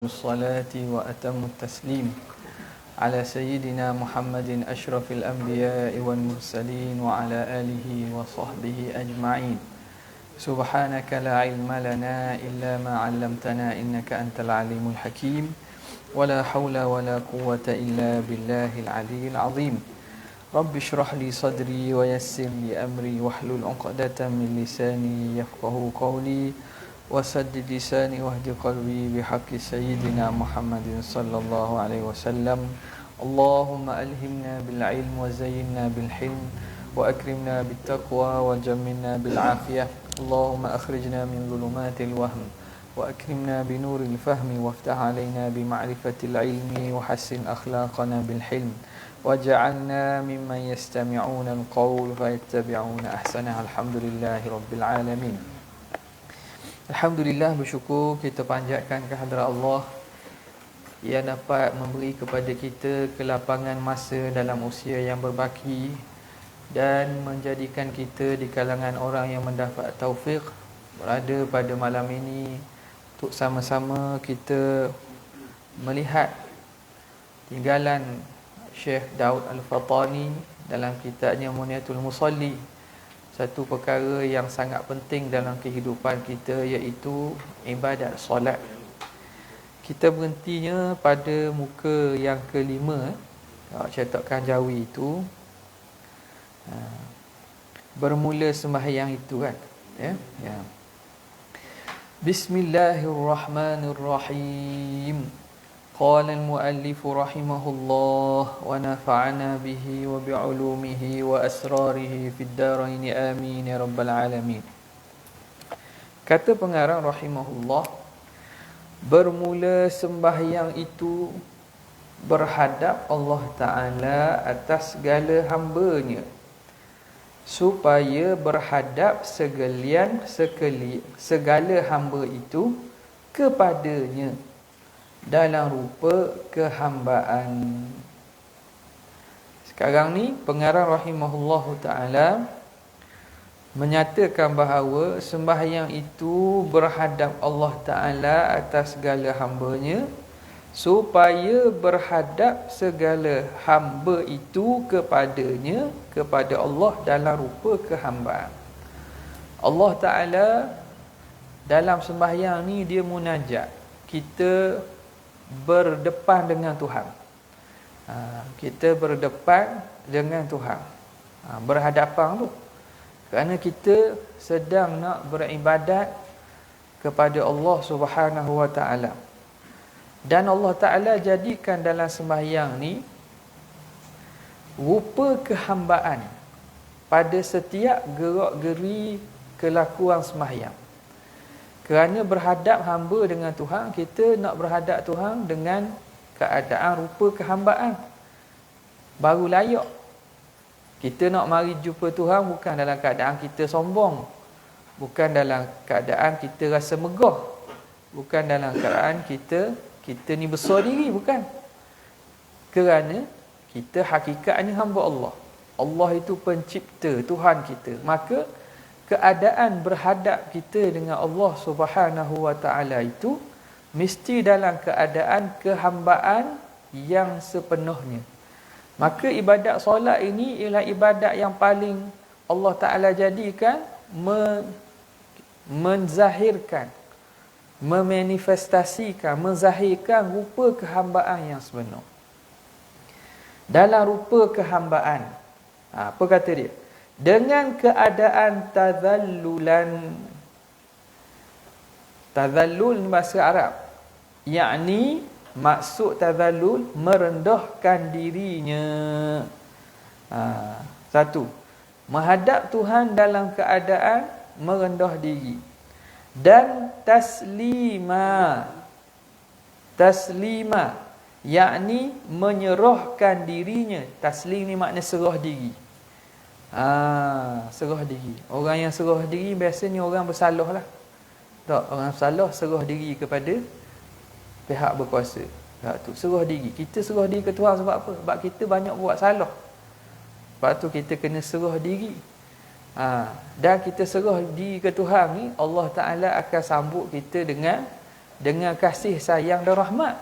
الصلاة وأتم التسليم على سيدنا محمد أشرف الأنبياء والمرسلين وعلى آله وصحبه أجمعين. سبحانك لا علم لنا إلا ما علمتنا إنك أنت العليم الحكيم ولا حول ولا قوة إلا بالله العلي العظيم. رب اشرح لي صدري ويسر لي أمري واحلل عقدة من لساني يفقه قولي وسدد لساني واهد قلبي بحق سيدنا محمد صلى الله عليه وسلم. اللهم ألهمنا بالعلم وزينا بالحلم وأكرمنا بالتقوى وجملنا بالعافية. اللهم أخرجنا من ظلمات الوهم وأكرمنا بنور الفهم وافتح علينا بمعرفة العلم وحسن أخلاقنا بالحلم وجعلنا ممن يستمعون القول فيتبعون أحسنه. الحمد لله رب العالمين. Alhamdulillah, bersyukur kita panjatkan kehadrat Allah yang dapat memberi kepada kita kelapangan masa dalam usia yang berbaki dan menjadikan kita di kalangan orang yang mendapat taufik berada pada malam ini untuk sama-sama kita melihat tinggalan Syekh Daud Al-Fatani dalam kitabnya Muniyatul Musalli. Satu perkara yang sangat penting dalam kehidupan kita iaitu ibadat solat. Kita berhentinya pada muka yang kelima, cetakan Jawi itu. Bermula sembahyang itu kan. Ya. Bismillahirrahmanirrahim. قال المؤلف رحمه الله ونفعنا به وبعلومه وأسراره في الدارين آمين يا رب العالمين. Kata pengarang rahimahullah, bermula sembahyang itu berhadap Allah Ta'ala atas segala hamba-Nya, supaya berhadap segala hamba itu kepadanya dalam rupa kehambaan. Sekarang ni pengarang rahimahullahu ta'ala menyatakan bahawa sembahyang itu berhadap Allah Ta'ala atas segala hamba-Nya, supaya berhadap segala hamba itu kepadanya, kepada Allah dalam rupa kehambaan. Allah Ta'ala dalam sembahyang ni dia munajat, kita berdepan dengan Tuhan. Kita berdepan dengan Tuhan, berhadapan tu, kerana kita sedang nak beribadat kepada Allah Subhanahu wa ta'ala. Dan Allah Ta'ala jadikan dalam sembahyang ni rupa kehambaan pada setiap gerak-geri kelakuan sembahyang. Kerana berhadap hamba dengan Tuhan, kita nak berhadap Tuhan dengan keadaan rupa kehambaan, baru layak. Kita nak mari jumpa Tuhan bukan dalam keadaan kita sombong, bukan dalam keadaan kita rasa megah, bukan dalam keadaan kita ni besar diri, bukan. Kerana kita hakikatnya hamba Allah. Allah itu pencipta, Tuhan kita. Maka keadaan berhadap kita dengan Allah Subhanahu wa ta'ala itu mesti dalam keadaan kehambaan yang sepenuhnya. Maka ibadat solat ini ialah ibadat yang paling Allah Ta'ala jadikan menzahirkan, memanifestasikan, menzahirkan rupa kehambaan yang sebenar. Dalam rupa kehambaan, apa kata dia? Dengan keadaan tazallul bahasa Arab, yakni maksud tazallul merendahkan dirinya. Satu, menghadap Tuhan dalam keadaan merendah diri. Dan taslima, yakni menyerahkan dirinya. Taslim ni makna serah diri. Serah diri. Orang yang serah diri biasanya orang bersalah lah. Tak, orang bersalah serah diri kepada pihak berkuasa. Tu serah diri. Kita serah diri ke Tuhan sebab apa? Sebab kita banyak buat salah. Sebab tu kita kena serah diri. Dan kita serah diri ke Tuhan ni, Allah Ta'ala akan sambut kita dengan dengan kasih sayang dan rahmat.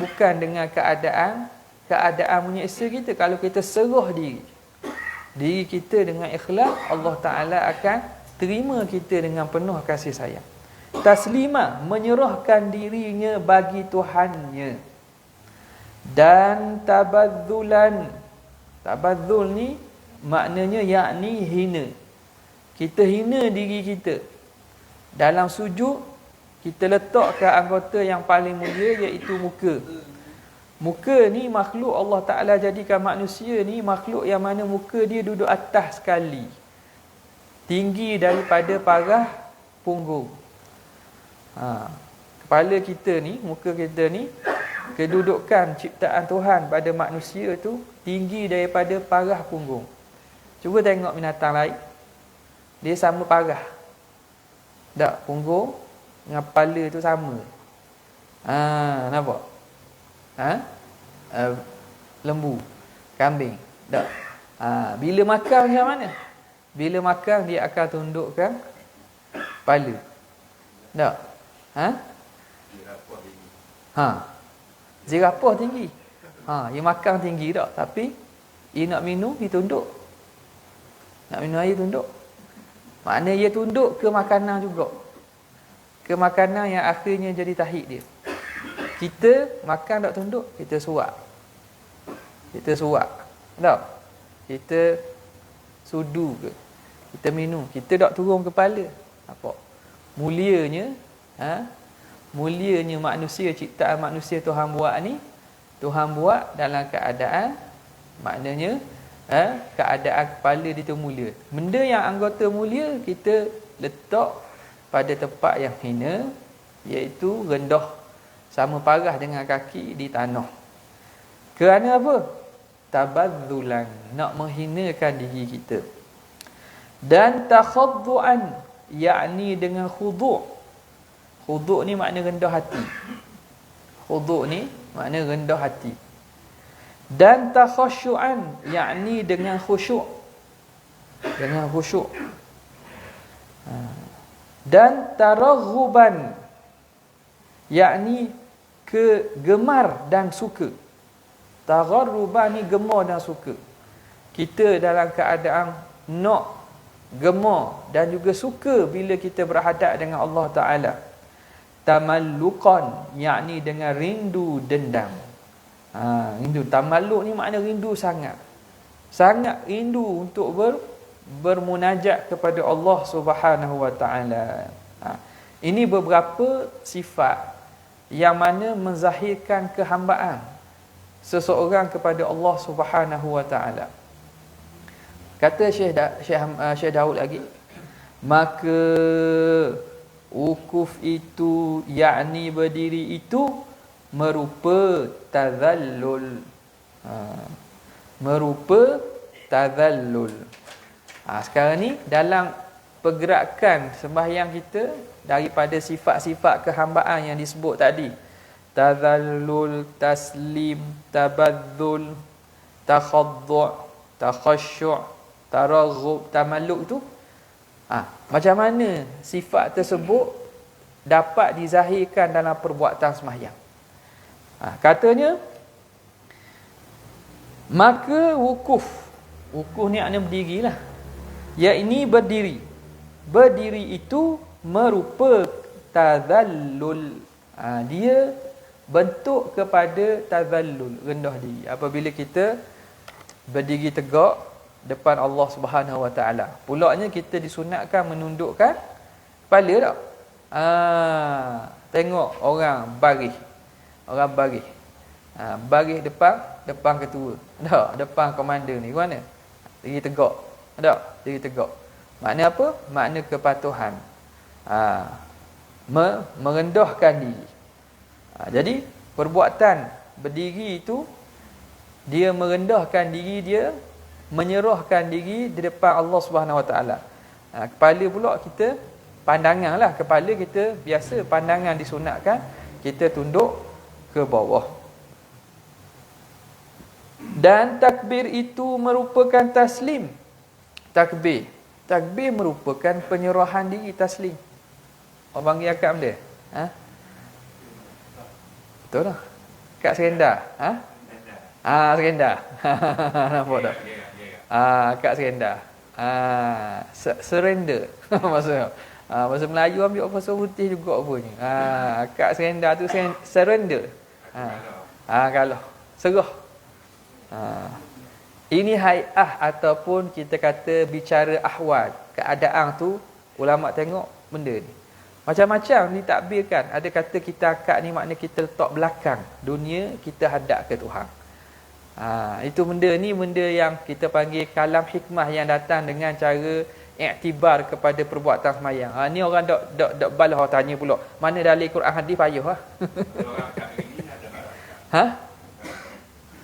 Bukan dengan keadaan menyeksa kita. Kalau kita serah diri kita dengan ikhlas, Allah Ta'ala akan terima kita dengan penuh kasih sayang. Taslimah, menyerahkan dirinya bagi Tuhannya. Dan tabadzulan, tabadzul ni maknanya yakni hina. Kita hina diri kita. Dalam sujud, kita letakkan anggota yang paling mulia, iaitu muka. Muka ni makhluk Allah Ta'ala jadikan manusia ni makhluk yang mana muka dia duduk atas sekali, tinggi daripada parah punggung. Kepala kita ni, muka kita ni, kedudukan ciptaan Tuhan pada manusia tu tinggi daripada parah punggung. Cuba tengok binatang lain, dia sama parah tak? Punggung dengan kepala tu sama. Nampak? Lembu, kambing tak? Bila makan macam mana? Bila makan dia akan tundukkan kepala tak? Zirapah tinggi. Dia makan tinggi tak? Tapi dia nak minum, dia tunduk. Nak minum air, tunduk. Maknanya dia tunduk ke makanan juga. Ke makanan yang akhirnya jadi tahid dia. Kita makan tak tunduk, kita suap. Kita suap. Tak? Kita sudu ke? Kita minum. Kita tak turun kepala. Apa? Mulianya, mulianya manusia, ciptaan manusia Tuhan buat ni, Tuhan buat dalam keadaan, maknanya keadaan kepala dia tu mulia. Benda yang anggota mulia kita letak pada tempat yang hina, iaitu rendah, sama parah dengan kaki di tanah. Kerana apa? Tabadzulan, nak menghinakan diri kita. Dan takhaddu'an, yakni dengan khuduk. Khuduk ni makna rendah hati. Khuduk ni makna rendah hati. Dan takhasyu'an, yakni dengan khusyuk. Dengan khusyuk. Dan taraghuban, yakni kegemar dan suka. Taraghuban ni gemar dan suka. Kita dalam keadaan nak, gemar dan juga suka bila kita berhadap dengan Allah Ta'ala. Tamalluqan, yakni dengan rindu dendam. Rindu. Tamalluk ni makna rindu sangat. Sangat rindu untuk bermunajat kepada Allah Subhanahu Wa Ta'ala. Ini beberapa sifat yang mana menzahirkan kehambaan seseorang kepada Allah Subhanahu Wa Ta'ala. Kata Syekh Daud lagi, maka wukuf itu, yakni berdiri itu, merupa tazallul. Merupa tazallul. Sekarang ni dalam pergerakan sembahyang kita, daripada sifat-sifat kehambaan yang disebut tadi, tazallul, taslim, tabadzul, takhaddu', takhasyu', taraghub, tamalluk tu, macam mana sifat tersebut dapat dizahirkan dalam perbuatan sembahyang. Katanya, maka wukuf ni makna berdirilah, yakni berdiri. Berdiri itu merupa tazallul. Dia bentuk kepada tazallul, rendah diri. Apabila kita berdiri tegak depan Allah Subhanahu Wa Ta'ala, pulaknya kita disunatkan menundukkan kepala tak? Tengok orang baris. Orang baris. Baris depan ketua. Tak, depan komander ni. Mana? Diri tegak. Tak? Diri tegak. Makna apa? Makna kepatuhan. Merendahkan diri. Jadi perbuatan berdiri itu, dia merendahkan diri dia, menyerahkan diri di depan Allah Subhanahu Wa Ta'ala. Kepala pula kita, pandanganlah kepala kita biasa, pandangan disunatkan kita tunduk ke bawah. Dan takbir itu merupakan taslim. Takbir merupakan penyerahan diri, taslim. Orang panggil akad dia. Ha? Betul tak? Akad serenda. Ha? Serenda. Nampak tak? Akad serenda. Surrender. Maksudnya. Bahasa Melayu ambil bahasa putih juga punya. Akad serenda tu surrender. Kalau serah. Ini hai'ah ataupun kita kata bicara ahwal. Keadaan tu ulama tengok benda ni. Macam-macam ditakbirkan. Ada kata kita akad ni makna kita letak belakang dunia, kita hadap ke Tuhan. Itu benda ni benda yang kita panggil kalam hikmah yang datang dengan cara iktibar kepada perbuatan semayang. Ni orang dok balah tanya pula. Mana dalil Quran hadis payah lah.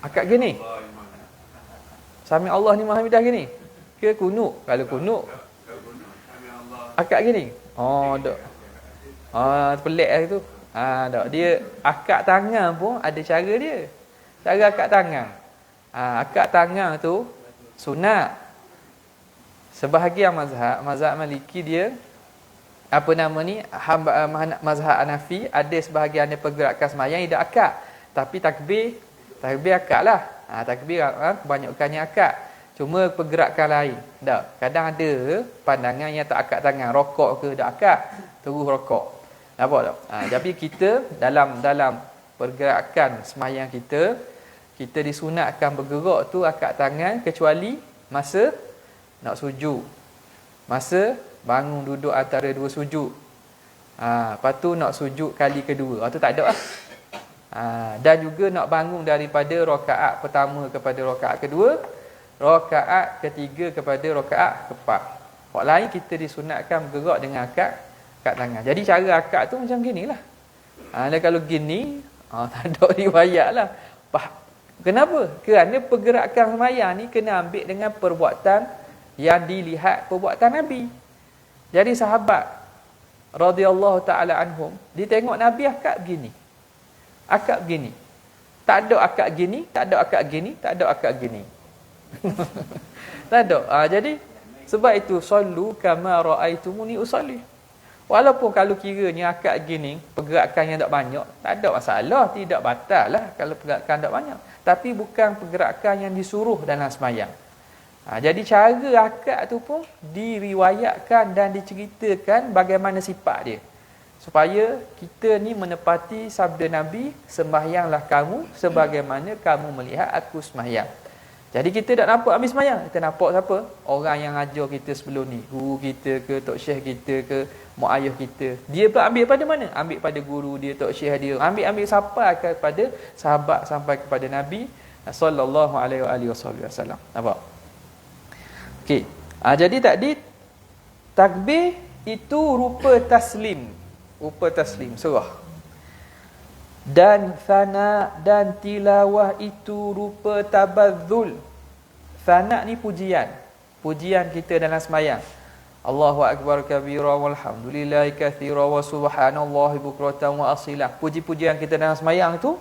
Akad gini. Sami Allah ni Maha Hamidah gini. Ke kunut? Kalau kunut akad gini. Dok. Pelik lah tu. Dok. Dia akad tangan pun ada cara dia. Cara akad tangan. Akad tangan tu sunat. Sebahagian mazhab Maliki dia apa nama ni, mazhab Hanafi ada sebahagian ada pergerakan semayang tidak akad. Tapi takbir akad lah. Takbir kebanyakannya akad. Cuma pergerakan lain. Tak. Kadang ada pandangan yang tak akad tangan. Rokok ke tak akad. Terus rokok. Nampak tak? Tapi kita dalam pergerakan semayang kita disunatkan bergerak tu akad tangan kecuali masa nak sujud. Masa bangun duduk antara dua sujud. Lepas tu nak sujud kali kedua. Tu tak ada lah. Dan juga nak bangun daripada rakaat pertama kepada rakaat kedua, rakaat ketiga kepada rakaat keempat. Hak lain kita disunatkan bergerak dengan akad tangan. Jadi cara akad tu macam ginilah. Dan kalau gini, tak ada riwayat lah. Kenapa? Kerana pergerakan semayang ni kena ambil dengan perbuatan yang dilihat perbuatan Nabi. Jadi sahabat radhiyallahu ta'ala anhum, dia tengok Nabi akad begini. Akad begini. Tak ada akad gini, tak ada akad gini, tak ada akad gini. Tak ada. Jadi sebab itu sallu kama raaitumuni usalli. Walaupun kalau kiranya akad gini, pergerakan yang tak banyak, tak ada masalah, tidak batal lah kalau pergerakan tak banyak. Tapi bukan pergerakan yang disuruh dalam semayang. Jadi cara akad tu pun diriwayatkan dan diceritakan bagaimana sifat dia. Supaya kita ni menepati sabda Nabi, sembahyanglah kamu sebagaimana kamu melihat aku sembahyang. Jadi kita tak nampak habis sembahyang, kita nampak siapa? Orang yang ajar kita sebelum ni, guru kita ke, tok syekh kita ke, mak ayah kita. Dia pula ambil pada mana? Ambil pada guru dia, tok syekh dia. Ambil sampai kepada sahabat, sampai kepada Nabi sallallahu alaihi wasallam. Nampak? Okey. Jadi tadi takbir itu rupa taslim. Rupa taslim, surah. Dan thana dan tilawah itu rupa tabadzul. Thana ni pujian. Pujian kita dalam semayang. Allahu akbar kabira walhamdulillahi katsira wa subhanallahi bukratan wa asila. Puji-pujian kita dalam semayang tu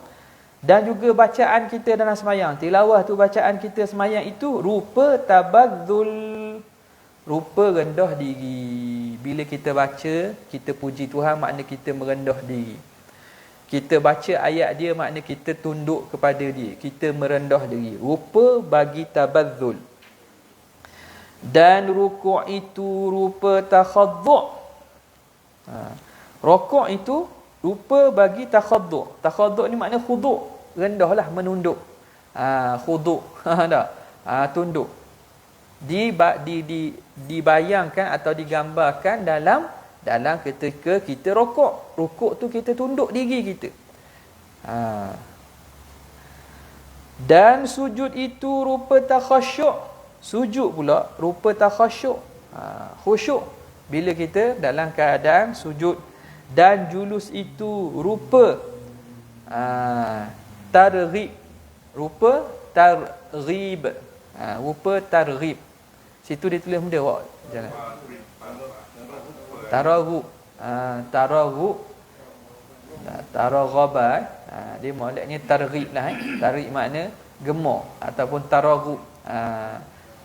dan juga bacaan kita dalam semayang. Tilawah tu bacaan kita semayang itu rupa tabadzul. Rupa rendah diri. Bila kita baca, kita puji Tuhan, makna kita merendah diri. Kita baca ayat dia, makna kita tunduk kepada dia. Kita merendah diri. Rupa bagi tabadzul. Dan rukuk itu rupa takhaddu'. Rukuk itu rupa bagi takhaddu'. Takhaddu' ni makna khuduk. Rendahlah, menunduk. Khuduk. Tunduk. Dibayangkan atau digambarkan dalam ketika kita rukuk. Rukuk tu kita tunduk diri kita. Dan sujud itu rupa takhasyuk. Sujud pula rupa takhasyuk. Khusyuk bila kita dalam keadaan sujud. Dan julus itu rupa targhib. Rupa targhib. Rupa targhib. Situ dia tulis benda awak jalan. Taraghu. Taraghaba. Dia moleknya targhib lah. Targhib makna gemar ataupun taraghu.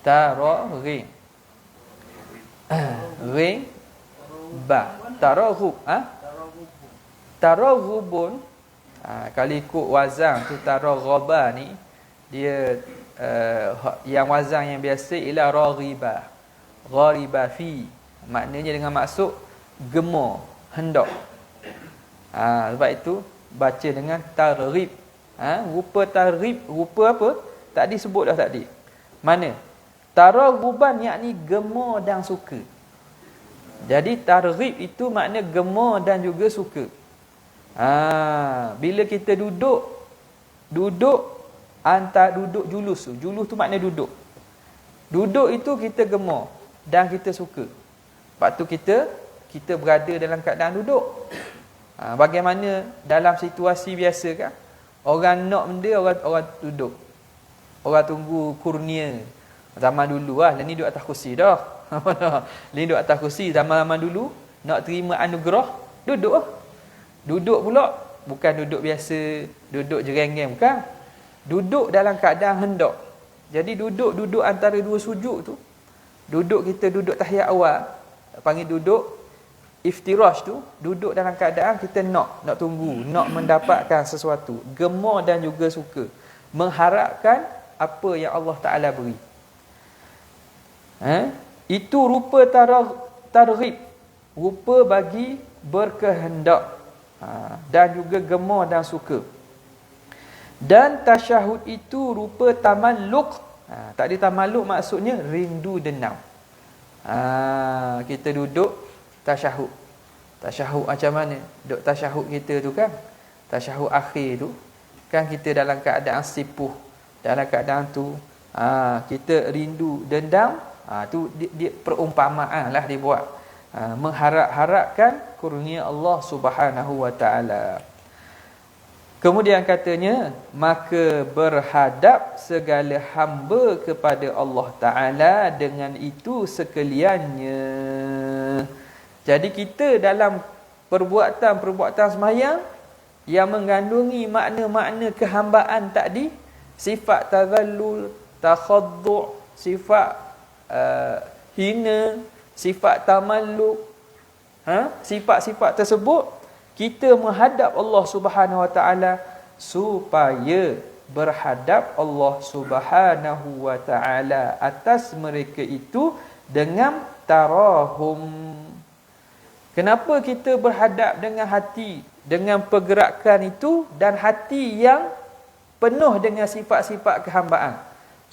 Taraghib. Ring ba. Taraghu. Taraghubun, kalau ikut wazan tu taraghaba ni, dia yang wazan yang biasa ialah raghiba. Ghariba fi. Maknanya dengan maksud gemar, hendak. Sebab itu baca dengan targhib. Rupa targhib, rupa apa? Tadi sebut dah tadi. Mana? Taraghuban yakni gemar dan suka. Jadi targhib itu makna gemar dan juga suka. Bila kita duduk duduk julus tu makna duduk. Duduk itu kita gemar dan kita suka. Sebab tu kita berada dalam keadaan duduk. Bagaimana dalam situasi biasa kan? Orang nak benda, orang duduk. Orang tunggu kurnia. Zaman dulu lah, ni duduk atas kursi dah. Ni duduk atas kursi. Zaman dulu nak terima anugerah, duduk lah. Duduk pula bukan duduk biasa, duduk jerengeng, bukan. Duduk dalam keadaan hendak. Jadi duduk antara dua sujud tu. Kita duduk tahiyat awal, panggil duduk iftirash tu, duduk dalam keadaan kita nak tunggu, nak mendapatkan sesuatu, gemar dan juga suka, mengharapkan apa yang Allah Taala beri. Itu rupa targhib, rupa bagi berkehendak, dan juga gemar dan suka. Dan tasyahud itu rupa tamalluk. Tadi tamalluk maksudnya rindu dendam. Kita duduk tasyahud. Tasyahud macam mana? Duduk tasyahud kita tu kan, tasyahud akhir tu kan, kita dalam keadaan sipuh. Dalam keadaan tu kita rindu dendam. Tu dia perumpamaan lah dia buat. Mengharap-harapkan kurnia Allah Subhanahu wa taala. Kemudian katanya, maka berhadap segala hamba kepada Allah Taala dengan itu sekaliannya. Jadi kita dalam perbuatan sembahyang yang mengandungi makna-makna kehambaan tadi, sifat tazallul, takhaddu', sifat hina, sifat tamalluk, sifat-sifat tersebut, kita menghadap Allah Subhanahu wa taala supaya berhadap Allah Subhanahu wa taala atas mereka itu dengan tarahum. Kenapa kita berhadap dengan hati, dengan pergerakan itu, dan hati yang penuh dengan sifat-sifat kehambaan,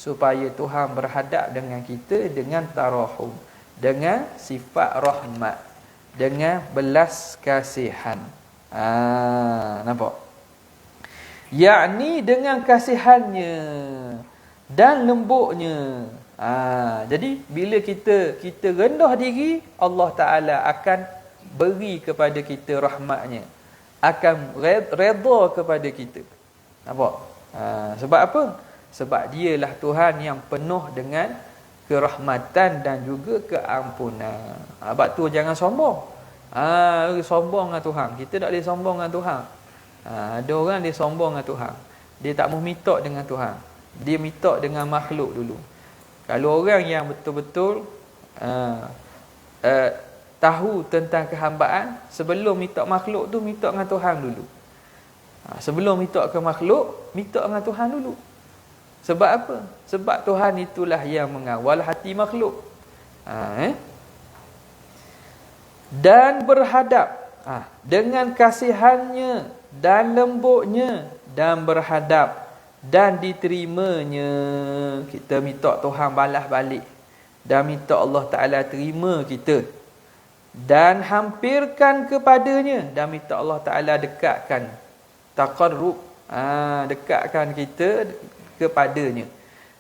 supaya Tuhan berhadap dengan kita dengan tarahum, dengan sifat rahmat, dengan belas kasihan. Nampak? Yakni dengan kasihannya dan lembutnya. Jadi bila kita rendah diri, Allah Ta'ala akan beri kepada kita rahmatnya, akan redha kepada kita. Nampak? Sebab apa? Sebab dialah Tuhan yang penuh dengan kerahmatan dan juga keampunan. Sebab tu jangan sombong. Sombong dengan Tuhan. Kita tak boleh sombong dengan Tuhan. Ada orang dia sombong dengan Tuhan. Dia tak mahu minta dengan Tuhan. Dia minta dengan makhluk dulu. Kalau orang yang betul-betul tahu tentang kehambaan, sebelum minta makhluk tu, minta dengan Tuhan dulu. Sebelum minta ke makhluk, minta dengan Tuhan dulu. Sebab apa? Sebab Tuhan itulah yang mengawal hati makhluk. Dan berhadap dengan kasihannya dan lembutnya, dan berhadap dan diterimanya. Kita minta Tuhan balas balik, dan minta Allah Ta'ala terima kita, dan hampirkan kepadanya, dan minta Allah Ta'ala dekatkan, taqarrub, dekatkan kita kepadanya.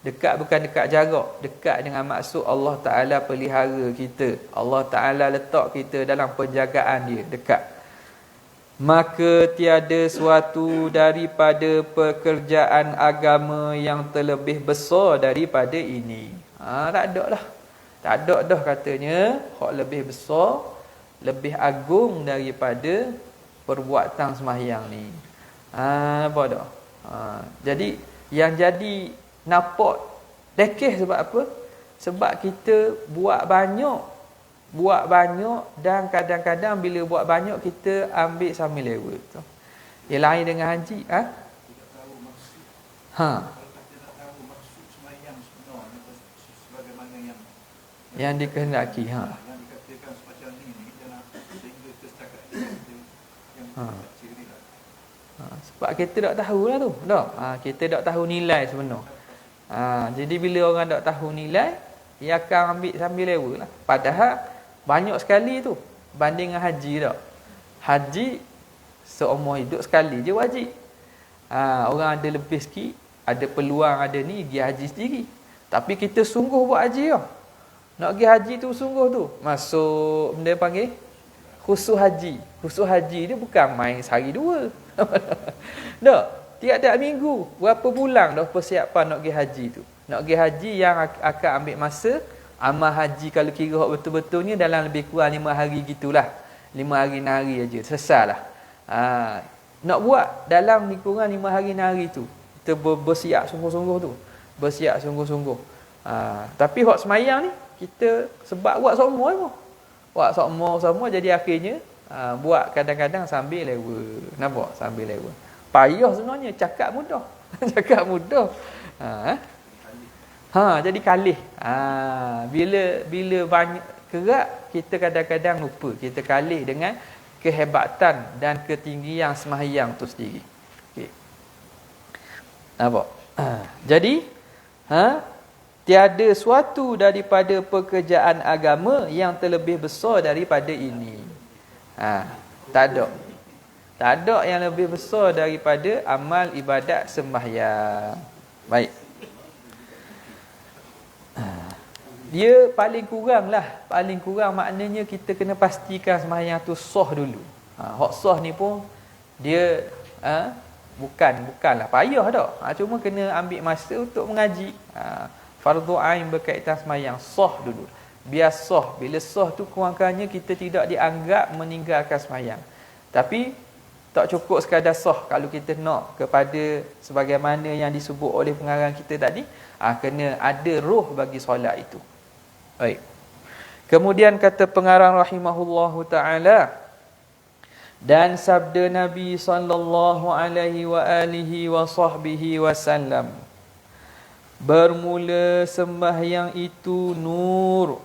Dekat bukan dekat jarak, dekat dengan maksud Allah Ta'ala pelihara kita, Allah Ta'ala letak kita dalam penjagaan dia, dekat. Maka tiada suatu daripada pekerjaan agama yang terlebih besar daripada ini. Tak ada lah. Tak ada dah katanya hak lebih besar, lebih agung daripada perbuatan sembahyang ni. Apa dah? Jadi yang jadi nampak dekeh sebab apa? Sebab kita buat banyak buat banyak, dan kadang-kadang bila buat banyak kita ambil sambil lewat tu. Yang lain dengan haji, yang dikehendaki, sebab kita tak tahulah tu, tak? Kita tak tahu nilai sebenar. Jadi bila orang tak tahu nilai, dia akan ambil sambil lewat lah. Padahal banyak sekali tu banding dengan haji tak. Haji seumur hidup sekali je wajib. Orang ada lebih sikit, ada peluang, ada ni, pergi haji sendiri. Tapi kita sungguh buat haji tau. Nak pergi haji tu sungguh tu. Masuk benda panggil khusus haji. Khusus haji dia bukan main sehari dua. Tak, tiap-tiap minggu, berapa bulan dah persiapan nak pergi haji tu. Nak pergi haji yang akan ambil masa, amal haji kalau kira betul-betulnya dalam lebih kurang 5 hari gitulah. 5 hari 6 hari aja, selesailah. Nak buat dalam lebih kurang 5 hari 6 hari tu, kita bersiap sungguh-sungguh tu. Bersiap sungguh-sungguh. Tapi hak semayang ni, kita sebab buat semua pun. Buat semua jadi akhirnya buat kadang-kadang sambil lewat. Nampak? Sambil lewat. Payah sebenarnya, cakap mudah. Cakap mudah. Jadi kalih. Bila banyak kerak, kita kadang-kadang lupa. Kita kalih dengan kehebatan dan ketinggian sembahyang tu sendiri. Okey. Nampak? Jadi, tiada suatu daripada pekerjaan agama yang terlebih besar daripada ini. Tak ada. Tak ada yang lebih besar daripada amal ibadat sembahyang. Baik. Dia paling kurang lah. Paling kurang maknanya kita kena pastikan sembahyang tu sah dulu. Hak sah ni pun dia bukanlah payah tak. Cuma kena ambil masa untuk mengaji. Fardu ain berkaitan sembahyang sah dulu. Biar sah. Bila sah tu kurang-kurangnya kita tidak dianggap meninggalkan sembahyang. Tapi tak cukup sekadar sah. Kalau kita nak kepada sebagaimana yang disebut oleh pengarang kita tadi, kena ada roh bagi solat itu. Baik. Kemudian kata pengarang rahimahullahu taala, dan sabda Nabi sallallahu alaihi wa alihi wa sahbihi wasallam, bermula sembahyang itu nur.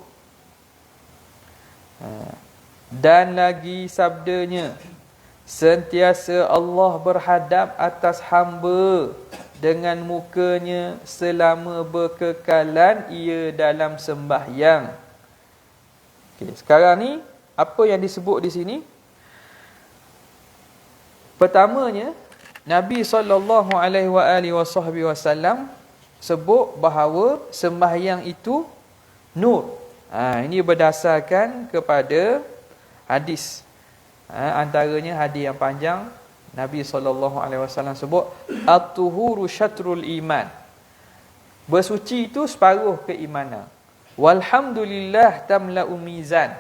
Dan lagi sabdanya, sentiasa Allah berhadap atas hamba dengan mukanya selama berkekalan ia dalam sembahyang. Okay, sekarang ni apa yang disebut di sini? Pertamanya, Nabi SAW sebut bahawa sembahyang itu nur. Ini berdasarkan kepada hadis. Antaranya hadis yang panjang, Nabi SAW sebut at-tuhuru syatrul iman. Bersuci itu separuh keimanan. Walhamdulillah tamla'u mizan.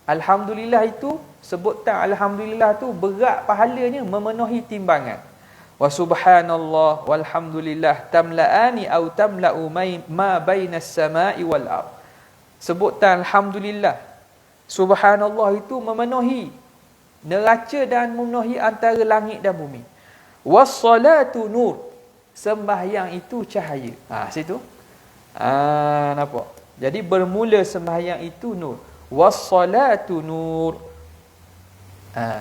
Alhamdulillah itu, sebutan alhamdulillah tu berat pahalanya, memenuhi timbangan. Wa subhanallah walhamdulillah tamla'ani au tamla'u ma bainas sama'i wal ard. Sebutan alhamdulillah, subhanallah itu memenuhi neraca dan memenuhi antara langit dan bumi. Wassalatu nur. Sembahyang itu cahaya. Situ. Nampak? Jadi bermula sembahyang itu nur. Wassalatu nur.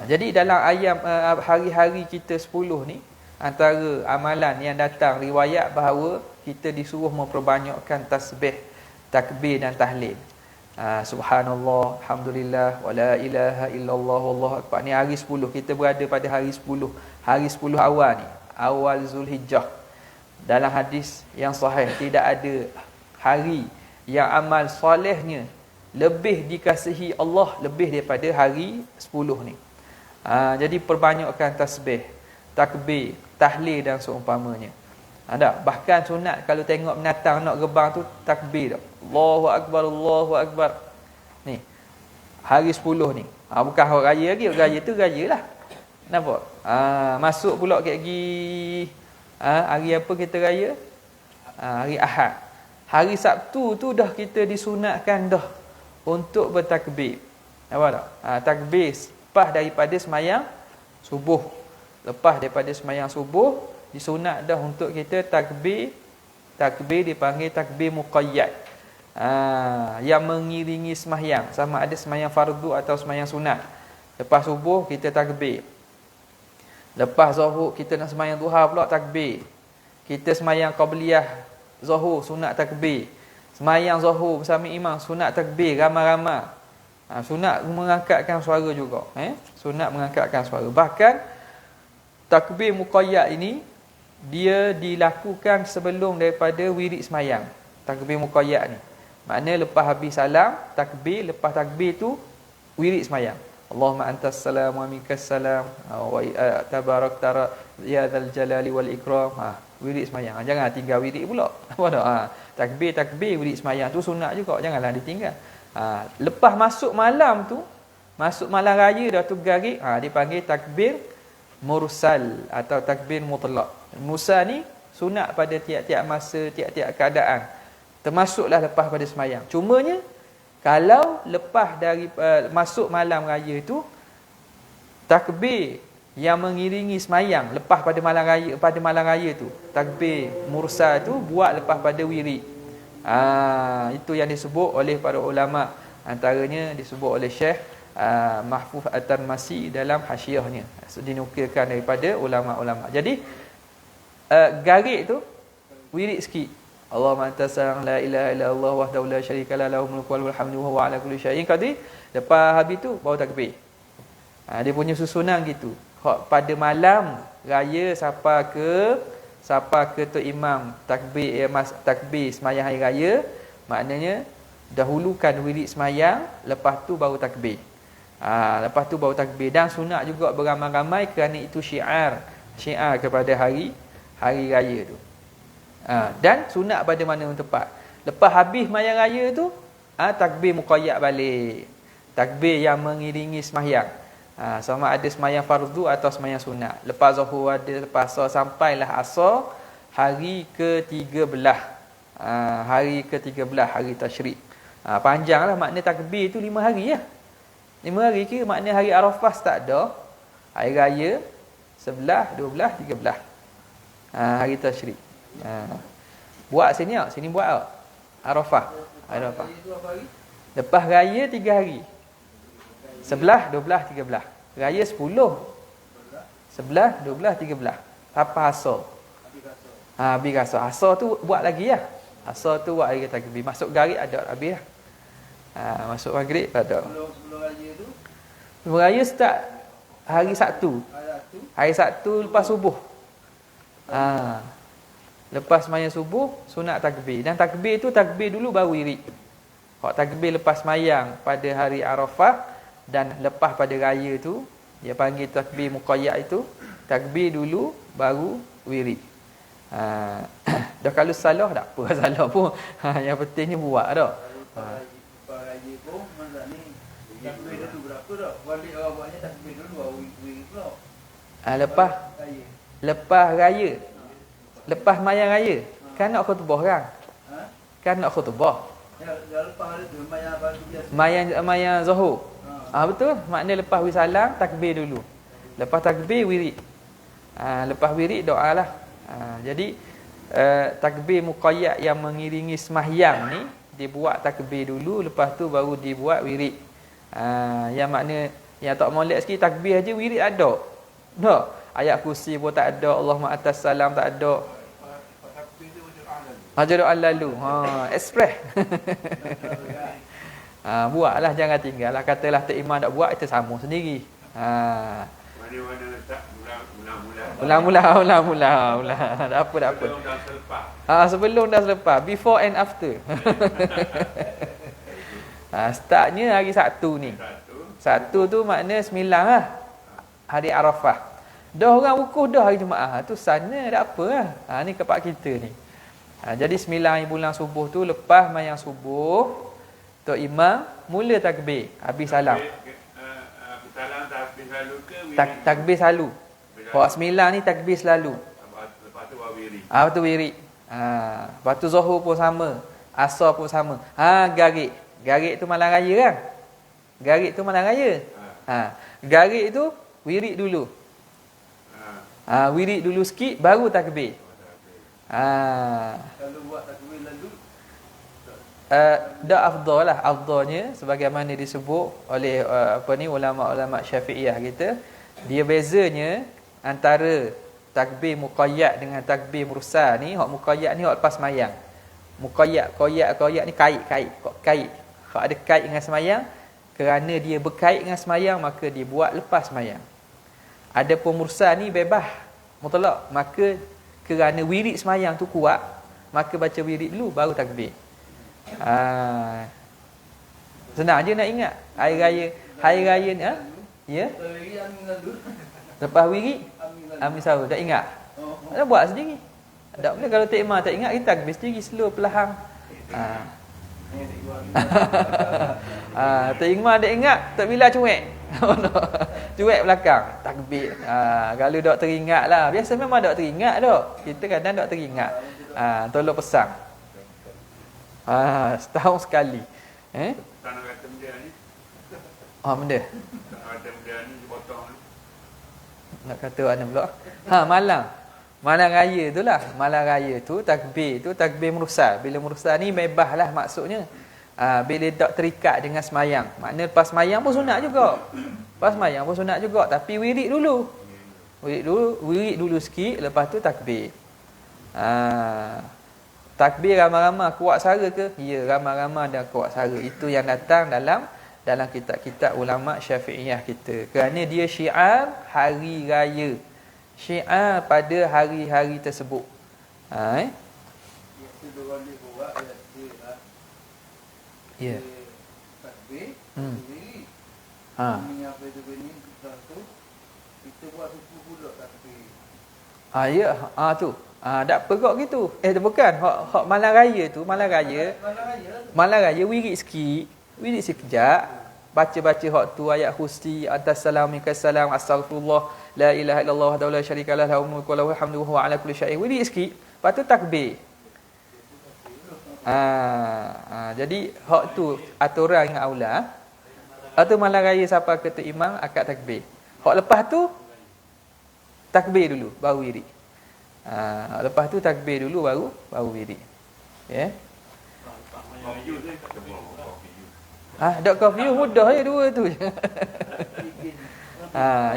Jadi dalam ayam hari-hari kita 10 ni, antara amalan yang datang riwayat bahawa kita disuruh memperbanyakkan tasbih, takbir dan tahlil. Subhanallah, alhamdulillah, wala ilaha illallah, wallahu akbar. Ni hari 10, kita berada pada hari 10. Hari 10 awal ni, awal Zulhijjah. Dalam hadis yang sahih, tidak ada hari yang amal solehnya lebih dikasihi Allah lebih daripada hari 10 ni. Jadi perbanyakkan tasbih, takbir, tahlil dan seumpamanya. Bahkan sunat kalau tengok binatang nak gerbang tu takbir. Allahu akbar, Allahu akbar. Ni hari 10 ni. Bukan hari raya lagi, raya tu rayalah. Nampak? Masuk pula lagi hari apa kita raya? Hari Ahad. Hari Sabtu tu dah kita disunatkan dah untuk bertakbir. Apa tak? Takbir lepas daripada semayang subuh. Lepas daripada semayang subuh, disunat dah untuk kita takbir. Takbir dipanggil takbir muqayyad. Yang mengiringi semayang, sama ada semayang fardu atau semayang sunat. Lepas subuh kita takbir. Lepas zuhur kita nak semayang duha pula takbir. Kita semayang qabliyah zuhur sunat takbir. Semayang zuhur bersama imam sunat takbir ramai-ramai. Sunat mengangkatkan suara juga. Sunat mengangkatkan suara. Bahkan takbir muqayyad ini dia dilakukan sebelum daripada wirid semayang. Takbir muqayyad ni. Maknanya lepas habis salam, takbir, lepas takbir tu wirid semayang. Allahumma antas salam wa minkas salam wa tabarak tara ya dzal jalali wal ikram. Wirid semayang. Jangan tinggal wirid pula. Apa dak? Takbir wirid semayang tu sunat juga, janganlah ditinggal. Lepas masuk malam tu, masuk malam raya dah tu bergarik, dipanggil takbir mursal atau takbir mutlak. Mursal ni sunat pada tiap-tiap masa, tiap-tiap keadaan. Termasuklah lepas pada semayang. Cumanya kalau lepas dari masuk malam raya tu, takbir yang mengiringi semayang lepas pada malam raya tu, takbir mursal tu buat lepas pada wirid. Itu yang disebut oleh para ulama, antaranya disebut oleh Syekh Mahfuz At-Tarmasi dalam hasyiahnya, dinukilkan daripada ulama-ulama. Jadi garik tu wirid sikit. Allahumma antas salam la ilaha illallah wahdahu la syarika lahu lahul mulku wa lahul hamdu wa huwa ala kulli syai'in qadir. Lepas habis tu baru takbir. Dia punya susunan gitu. Pada malam raya siapa ke tu imam takbir semayang hari raya, maknanya dahulukan wirid semayang, lepas tu baru takbir. Lepas tu baru takbir. Dan sunat juga beramai-ramai kerana itu syiar kepada hari raya tu. Dan sunat pada mana yang tepat. Lepas habis semayang raya tu, takbir muqayyad balik. Takbir yang mengiringi semayang. Sama ada semayang fardu atau semayang sunat. Lepas zuhur ada, lepas asar, sampailah asar hari ke-13. Hari ke-13 hari tasyrik. Panjanglah, makna takbir tu 5 hari lah. 5 hari kira makna hari Arafah start dah. Hari raya 11, 12, 13. Hari tasyrik. Buat sini tak? Sini buat tak? Arafah. Lepas raya 3 hari. 11, 12, 13. Raya 10. 11, 12, 13. Apa asar? Habis asar. Asar tu buat lagi lah. Asar tu buat lagi takbir. Masuk garik ada habis lah. Masuk maghrib ada. Sebelum raya tu? Sebelum raya start hari Sabtu. Hari Sabtu lepas subuh. Lepas semayang subuh, sunat takbir. Dan takbir tu, takbir dulu baru wirid. Kalau takbir lepas semayang pada hari Arafah dan lepas pada raya tu, dia panggil takbir muqayyad itu, takbir dulu baru wirid. Dah kalau salah tak apa, salah pun. Yang pentingnya buat dah. Lepas raya pun, masa ni takbir tu berapa dah? Wali awak buatnya takbir dulu baru wirid pula. Lepas raya. Lepas mayang raya, kan nak khutbah kan? Kan nak khutbah. Ya, lepas ada tu mayang baru biasa. Mayang zuhur. Betul. Makna lepas wisalam takbir dulu. Lepas takbir wirid. Lepas wirid doa lah. Jadi takbir muqayyad yang mengiringi sembahyang ni dibuat takbir dulu, lepas tu baru dibuat wirid. Yang makna yang tak molek sikit, takbir aja wirid ada. Tak? Ayat kursi pun tak ada, Allahumma atas salam tak ada. Hajarul lalu. Express. Buatlah, jangan tinggal lah. Katalah tak imam tak buat, itu sama sendiri. Mana-mana letak Mula-mula. Tak apa. Sebelum dah selepas. Before and after. Startnya hari Sabtu ni. Sabtu tu makna 9 lah. Hari Arafah. Dah orang wukuf dah hari Jumaat. Tu sana tak apa lah. Ni kepak kita ni. Jadi 9 hari bulan subuh tu, lepas mayang subuh, Tok Imam mula takbir. Habis salam. Salam takbir selalu ke? Takbir selalu. Kalau 9 ni takbir selalu. Lepas tu wirid. Lepas tu wirid. Lepas tu zuhur pun sama. Asar pun sama. Garik. Garik tu malam raya kan? Garik tu malam raya. Garik tu wirid dulu. Wirid dulu sikit baru takbir. Kalau buat takbir lalu dah afdal lah. Afdalnya sebagaimana disebut oleh ulama-ulama Syafi'iyah kita, dia bezanya antara takbir muqayyad dengan takbir mursal ni. Hak muqayyad ni hak lepas sembahyang. Muqayyad ni kait. Hak ada kait dengan sembahyang, kerana dia berkait dengan sembahyang maka dia buat lepas sembahyang. Adapun mursal ni bebas mutlak, maka kerana wirid sembahyang tu kuat, maka baca wirid dulu baru takbir. Senang je nak ingat. Hari raya ni ya. Lepas wirid amin sahur dah ingat. Dah buat sendiri. Tak boleh kalau tekmah tak ingat, kita takbir sendiri slow perlahan. Tekmah tak ingat, tak bila cuek. Cuek belakang takbir. Kalau tak teringat lah. Biasa memang tak teringat dah. Kita kadang tak teringat. Tolong pesang. Setahun sekali. Tak nak kata benda ni. Benda. Tak nak kata benda ni dipotong ni. Nak kata mana pula? Malam raya tu lah. Malam raya tu takbir mursal. Bila mursal ni bebas lah maksudnya. Bila tak terikat dengan semayang. Maknanya lepas semayang pun sunat juga. Tapi wirid dulu. Wirid dulu sikit, lepas tu takbir. Takbir ramai-ramai kuat suara ke? Ya, ramai-ramai dan kuat suara. Itu yang datang dalam kitab-kitab ulama Syafi'iyah kita. Kerana dia syiar hari raya. Syiar pada hari-hari tersebut. Ya. takbir, wirid. Menyapa tu bunyi kita buat suku pula takbir. Ya, tu. Tak pergok gitu. Bukan. Hak malam raya tu, malam raya wirid sikit. Wirid sekejap. Baca-baca hak tu ayat kursi, atas salam minkas salam, astaghfirullah, la ilaha illallah wahdahu la syarikalah, lahul mulku wa lahul hamdu wa huwa ala kulli syai'in. Wirid sikit. Lepas tu takbir. Jadi hak tu aturan yang aula. Atau malam raya siapa kata imam akad takbir. Hak lepas tu takbir dulu baru wirid. Lepas tu takbir dulu baru wirid. Ya. Dok coffee mudah je dua tu.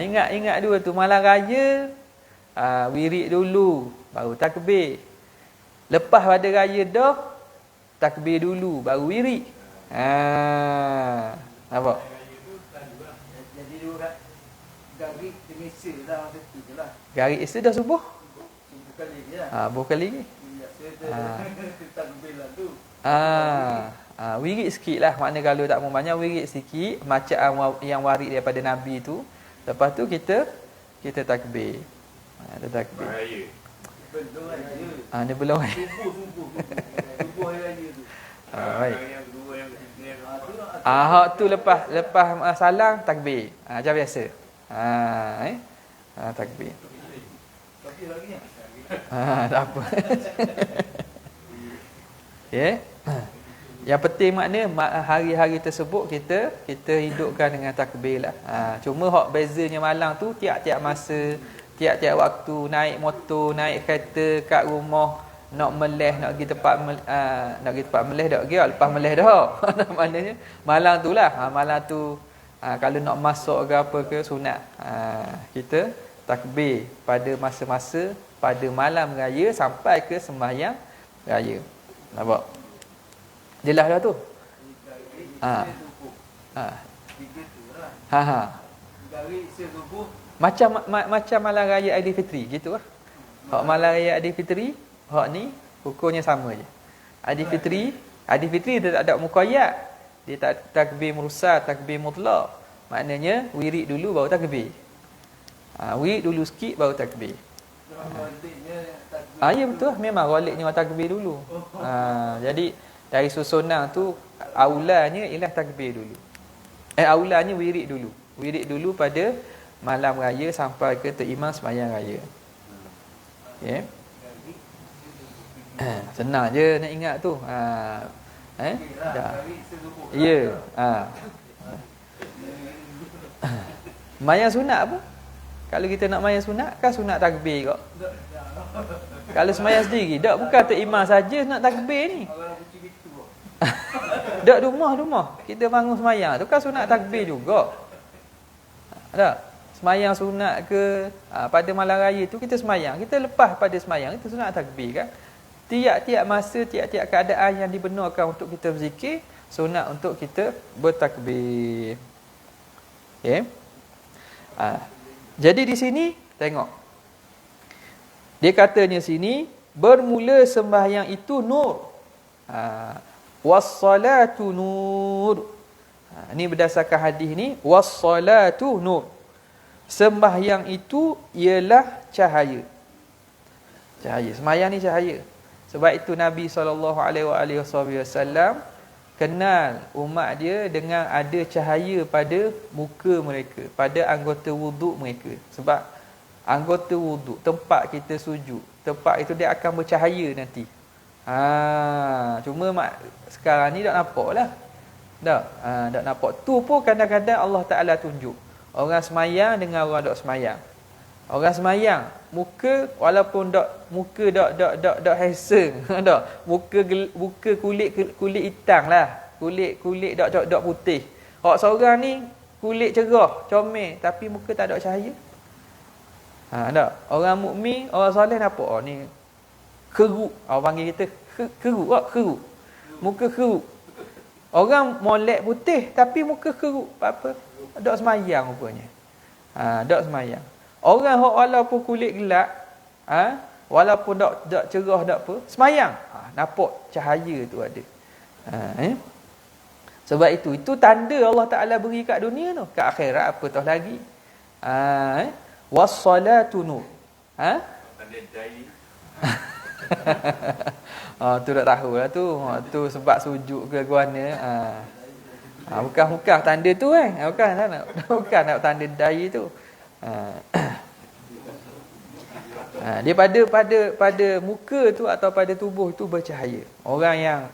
Ingat dua tu. Malam raya wirid dulu baru takbir. Lepas pada raya dah takbir dulu baru wirid. Nampak? Jadi dua garik Malaysia dah masa tu je lah. Garik isteri dah subuh? Subuh kali je lah. Subuh kali ni? Takbir lah tu. Wirid sikit lah. Maknanya kalau tak mau banyak, wirid sikit. Macam yang warid daripada Nabi tu. Lepas tu kita takbir. Kita takbir. Belum raya. Dia belum raya. Subuh hari raya tu. Baik. Yang kedua, yang ketiga. Hak tu lepas salam takbir. Macam biasa. Takbir. Tapi lagi ya. Tak apa. Ya. Yang penting makna hari-hari tersebut kita hidupkan dengan takbir lah. Cuma hak bezanya malam tu tiap-tiap masa, tiap-tiap waktu naik motor, naik kereta kat rumah, nak meleh, nak pergi tempat meleh dak pergi lepas meleh dah. Maknanya malam tu lah. Malam tu kalau nak masuk ke apa ke sunat. Kita takbir pada masa-masa pada malam raya sampai ke sembahyang raya. Nampak? Jelas dah tu. Garik subuh. Macam malam raya Aidilfitri gitu lah. Hak malam raya Aidilfitri, hak ni hukumnya sama je. Aidilfitri dia tak ada muqayyad. Dia tak takbir mursal, takbir mutlak. Maknanya wirid dulu baru takbir. Wirid dulu sikit baru takbir. Ya betul lah. Memang waliknya takbir dulu. Jadi dari susunan tu aulanya ialah takbir dulu. Aulanya wirid dulu. Wirid dulu pada malam raya sampai ke terimam sembahyang raya. Senang je nak ingat tu. Dah. Garik seluruh. Ya. Sembahyang sunat apa? Kalau kita nak sembahyang sunat, kan sunat takbir kok. Kalau sembahyang sendiri, dak bukan tok imam saja nak takbir ni. Orang kucing itu. Dak rumah. Kita bangun sembahyang tu kan sunat takbir juga. Tak? Sembahyang sunat ke pada malam raya tu kita sembahyang. Kita lepas pada sembahyang kita sunat takbir kan. Tiap-tiap masa, tiap-tiap keadaan yang dibenarkan untuk kita berzikir, sunat untuk kita bertakbir. Okey. Jadi di sini tengok. Dia katanya sini bermula sembahyang itu nur. Was-salatu nur. Ini berdasarkan hadis ni, was-salatu nur. Sembahyang itu ialah cahaya. Cahaya. Sembahyang ni cahaya. Sebab itu Nabi SAW kenal umat dia dengan ada cahaya pada muka mereka, pada anggota wuduk mereka. Sebab anggota wuduk, tempat kita sujud, tempat itu dia akan bercahaya nanti. Cuma sekarang ni tak nampak lah. Tak nampak. Tu pun kadang-kadang Allah Ta'ala tunjuk. Orang semayang dengan orang tak semayang. Orang semayang, muka walaupun muka handsome, muka kulit hitam lah. Kulit dak putih. Orang seorang ni kulit cerah, comel tapi muka tak ada cahaya. Tak. Orang mukmin, orang soleh nampak ni keruk. Orang panggil kita keruk. Muka keruk. Orang molek putih tapi muka keruk. Apa? Dak semayang rupanya. Dak semayang. Orang walaupun kulit gelap, walaupun dak cerah dak apa, semayang. Nampak cahaya tu ada. Sebab itu tanda Allah Taala beri kat dunia tu, kat akhirat apa tahu lagi. Was-salatu nur. Tanda dai. Tu tak tahulah tu. Tu sebab sujud ke guana. Bukan tanda tu kan. Bukan nak tanda dai tu. Dia pada muka tu atau pada tubuh tu bercahaya. Orang yang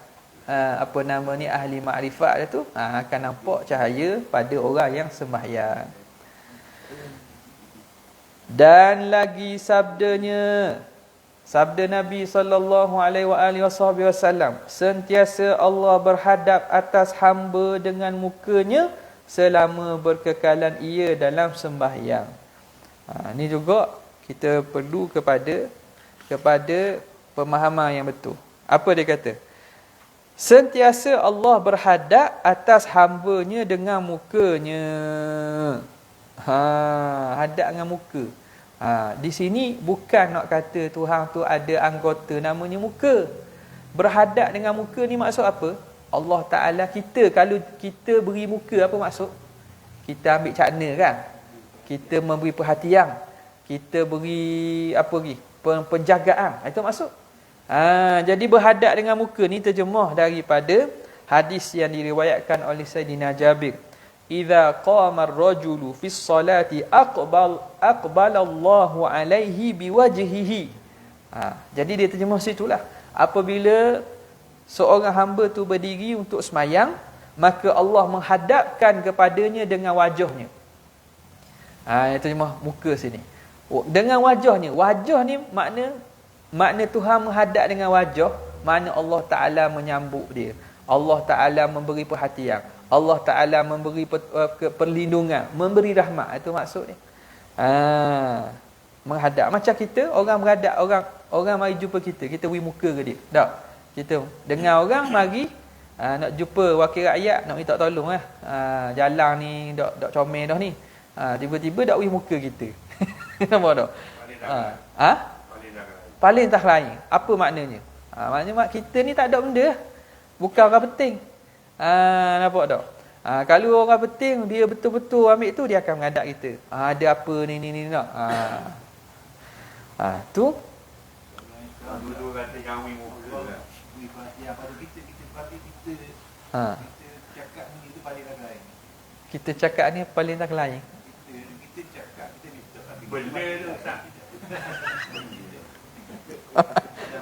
ahli makrifat tu akan nampak cahaya pada orang yang sembahyang. Dan lagi sabda Nabi sallallahu alaihi wasallam, sentiasa Allah berhadap atas hamba dengan mukanya selama berkekalan ia dalam sembahyang. Ini juga kita perlu kepada pemahaman yang betul. Apa dia kata? Sentiasa Allah berhadap atas hamba-Nya dengan mukanya. Hadap dengan muka. Di sini bukan nak kata Tuhan tu ada anggota namanya muka. Berhadap dengan muka ni maksud apa? Allah Ta'ala kalau kita beri muka, apa maksud? Kita ambil cakna kan? Kita memberi perhatian. Kita beri penjagaan. Itu maksud. Jadi berhadap dengan muka ni terjemah daripada hadis yang diriwayatkan oleh Sayyidina Jabir. Idza qama ar-rajulu fi as-salati aqbala Allahu alaihi biwajhihi. Jadi dia terjemah situlah. Apabila seorang hamba tu berdiri untuk semayang, maka Allah menghadapkan kepadanya dengan wajahnya. Itu terjemah muka sini. Dengan wajahnya. Wajah ni makna Tuhan menghadap dengan wajah, makna Allah Ta'ala menyambut dia. Allah Ta'ala memberi perhatian. Allah Ta'ala memberi perlindungan, memberi rahmat. Itu maksud dia. Menghadap. Macam kita, orang berhadap, orang mari jumpa kita beri muka ke dia. Tak. Kita dengar orang mari nak jumpa wakil rakyat, nak minta tolong lah. Jalan ni dak comel dah ni. Tiba-tiba dak beri muka kita. Nampak tak? Paling tak lain. Apa maknanya? Maknanya kita ni tak ada benda. Bukan orang penting. Nampak tak? Kalau orang penting, dia betul-betul ambil tu, dia akan menghadap kita. Ada apa ni nak. Tu. Dulu kata kami muka. Yang pada kita berarti kita cakap ni itu paling tak lain. Kita cakap ni paling tak lain. Kita cakap, kita minta. Bela tu tak.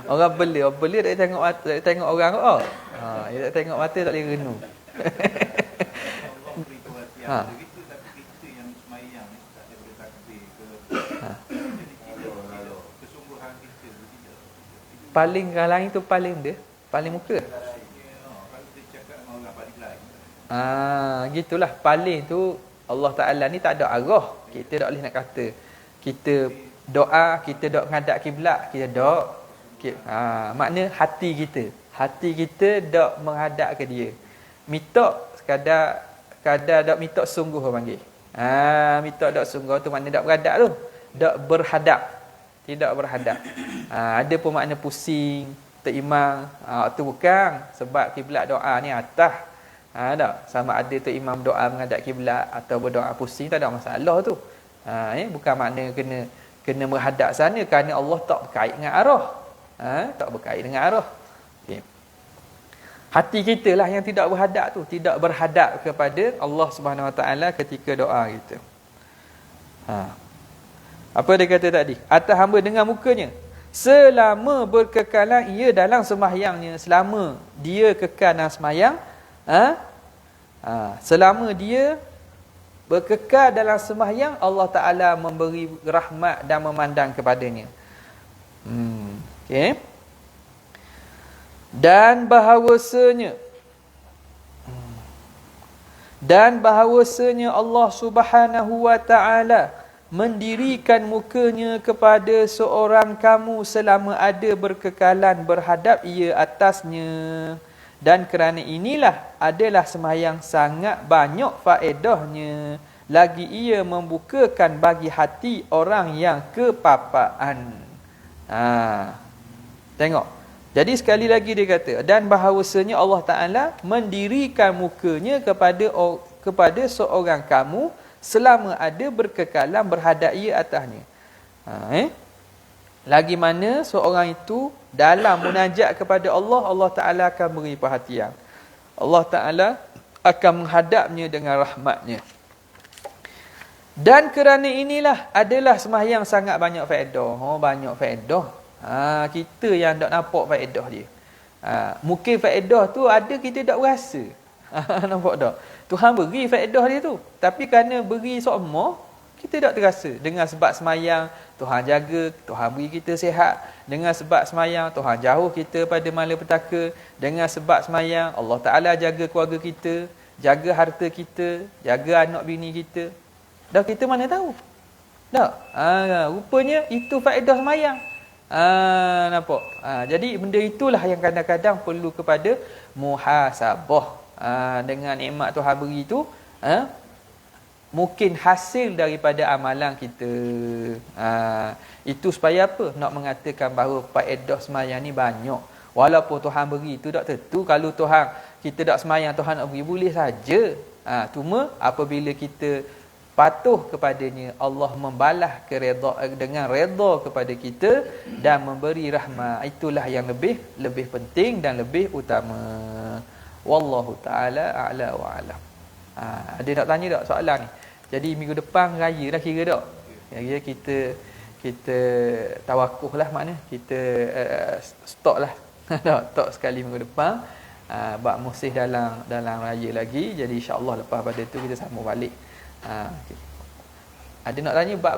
Orang bela tak tengok orang kau. Dia tak tengok mata tak boleh renung. Allah beri perhatian Ha. begitu, tapi kita yang semayang ni tak ada boleh takbir ke. Ha. Jadi tidak kesungguhan kita tidak. Paling kalang itu paling dia, paling muka. Kalau kita cakap dengan orang paling lain. Gitulah paling tu Allah Taala ni tak ada arah. Kita tak boleh nak kata. Kita doa, kita dok ngadap kiblat, kita dok makna hati kita dok menghadap ke dia. Mitok sekadar dok mitok sungguh orang panggil. Mitok dok sungguh tu makna dok berhadap tu. Dok berhadap. Tidak berhadap. Ada pun makna pusing, terimang. Tu bukan sebab kiblat doa ni atas. Tak. Sama ada tu imam doa menghadap kiblat atau berdoa pusing, tak ada masalah tu. Bukan makna kena menghadap sana kerana Allah tak berkait dengan arah. Tak berkait dengan arah. Okay. Hati kita lah yang tidak berhadap tu, tidak berhadap kepada Allah Subhanahu Wa Taala ketika doa kita. Apa dia kata tadi? Atas hamba dengan mukanya selama berkekalan ia dalam sembahyangnya, selama dia kekal dalam sembahyang, selama dia berkekal dalam sembahyang, Allah Taala memberi rahmat dan memandang kepadanya. Okey. Dan bahawasanya Allah Subhanahu Wa Taala mendirikan mukanya kepada seorang kamu selama ada berkekalan berhadap ia atasnya. Dan kerana inilah adalah sembahyang sangat banyak faedahnya. Lagi ia membukakan bagi hati orang yang kepapaan. Tengok. Jadi sekali lagi dia kata, dan bahawasanya Allah Ta'ala mendirikan mukanya kepada seorang kamu selama ada berkekalan berhadap ia atasnya. Lagi mana seorang itu dalam munajat kepada Allah, Allah Ta'ala akan beri perhatian. Allah Ta'ala akan menghadapnya dengan rahmatnya. Dan kerana inilah adalah sembahyang sangat banyak faedah. Banyak faedah. Kita yang tak nampak faedah dia. Mungkin faedah tu ada, kita tak berasa. Nampak tak? Tuhan beri faedah dia tu. Tapi kerana beri semua, kita tak terasa. Dengan sebab semayang, Tuhan jaga, Tuhan beri kita sihat. Dengan sebab semayang, Tuhan jauh kita pada malapetaka. Dengan sebab semayang, Allah Ta'ala jaga keluarga kita, jaga harta kita, jaga anak bini kita. Dah kita mana tahu? Tak? Rupanya itu faedah semayang. Nampak? Jadi benda itulah yang kadang-kadang perlu kepada muhasabah. Dengan nikmat Tuhan beri tu, mungkin hasil daripada amalan kita. Itu supaya apa? Nak mengatakan bahawa faedah semayang ni banyak. Walaupun Tuhan beri tu tak tentu. Kalau Tuhan, kita tak semayang, Tuhan nak beri, boleh saja. Cuma apabila kita patuh kepadanya, Allah membalas dengan redha kepada kita dan memberi rahmat. Itulah yang lebih penting dan lebih utama. Wallahu ta'ala a'la wa a'lam. Ada nak tanya tak soalan ni? Jadi minggu depan raya dah kira tak? Kira kita tawakuh lah, makna kita stok lah. Stok sekali minggu depan. Bab musim dalam raya lagi. Jadi insya-Allah lepas pada tu kita sambung balik. Okay. Ada nak tanya bab